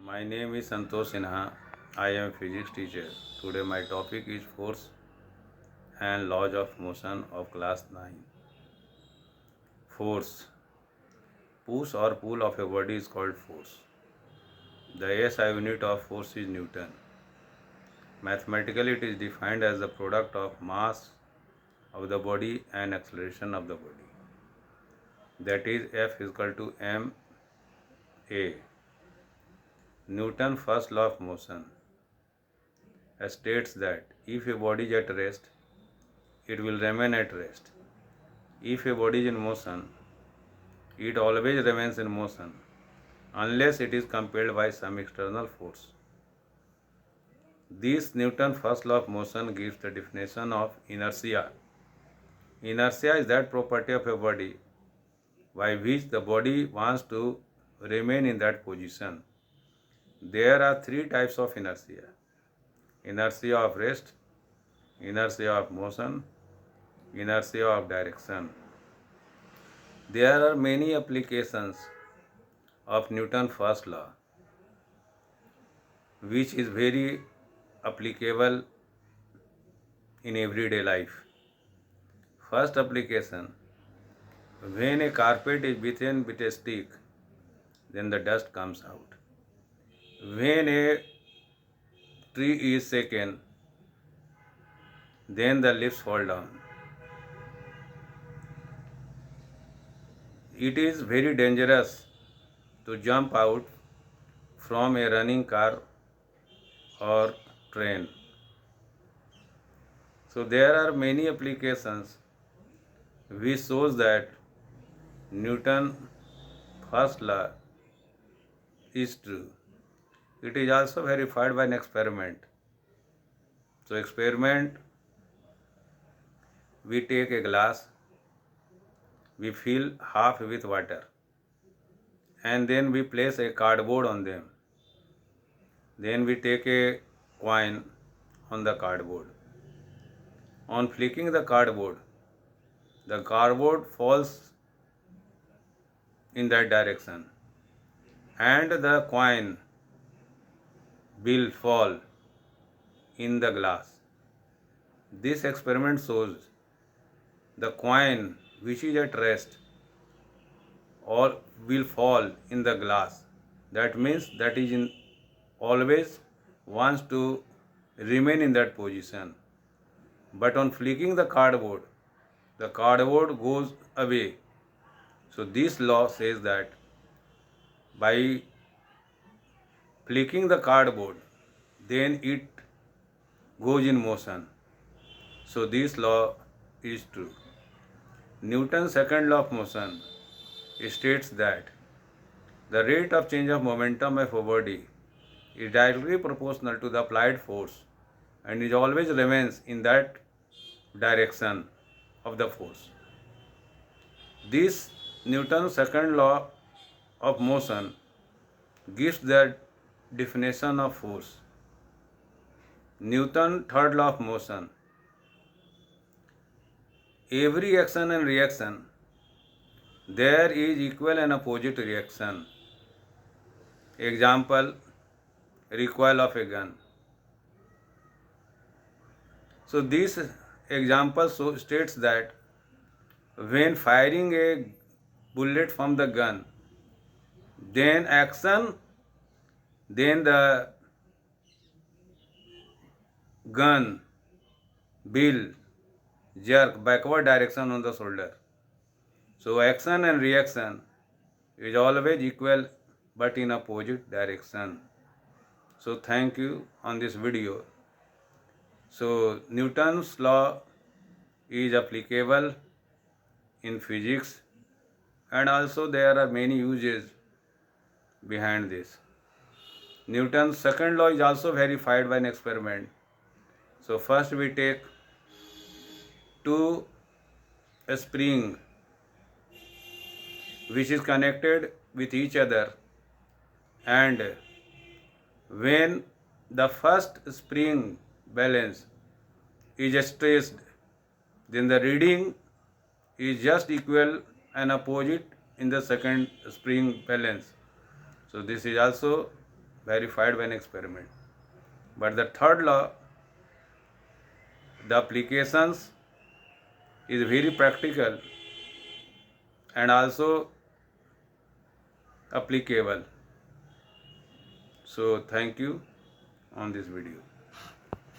My name is Santosh Sinha. I am a physics teacher. Today my topic is force and laws of motion of class 9. Force. Push or pull of a body is called force. The SI unit of force is Newton. Mathematically it is defined as the product of mass of the body and acceleration of the body. That is F is equal to ma. Newton's first law of motion states that if a body is at rest, it will remain at rest. If a body is in motion, it always remains in motion unless it is compelled by some external force. This Newton's first law of motion gives the definition of inertia. Inertia is that property of a body by which the body wants to remain in that position. There are three types of inertia: inertia of rest, inertia of motion, inertia of direction. There are many applications of Newton's first law which is very applicable in everyday life. First application: when a carpet is beaten with a stick, then the dust comes out. When a tree is shaken, then the leaves fall down. It is very dangerous to jump out from a running car or train. So there are many applications which shows that Newton's first law is true. It is also verified by an experiment. So experiment, we take a glass, we fill half with water, and then we place a cardboard on them. Then we take a coin on the cardboard. On flicking the cardboard falls in that direction and the coin will fall in the glass. This experiment shows the coin which is at rest or will fall in the glass. That means that is in always wants to remain in that position. But on flicking the cardboard goes away. So this law says that by flicking the cardboard, then it goes in motion. So this law is true. Newton's second law of motion states that the rate of change of momentum of a body is directly proportional to the applied force and it always remains in that direction of the force. This Newton's second law of motion gives the definition of force. Newton's third law of motion: every action and reaction, there is equal and opposite reaction. Example, recoil of a gun. So this example states that when firing a bullet from the gun, then action, then the gun will jerk backward direction on the shoulder. So action and reaction is always equal but in opposite direction. So thank you on this video. So Newton's law is applicable in physics and also there are many uses behind this. Newton's second law is also verified by an experiment. So first we take two springs which is connected with each other, and when the first spring balance is stressed, then the reading is just equal and opposite in the second spring balance. So this is also verified by an experiment. But the third law, the applications is very practical and also applicable. So thank you on this video.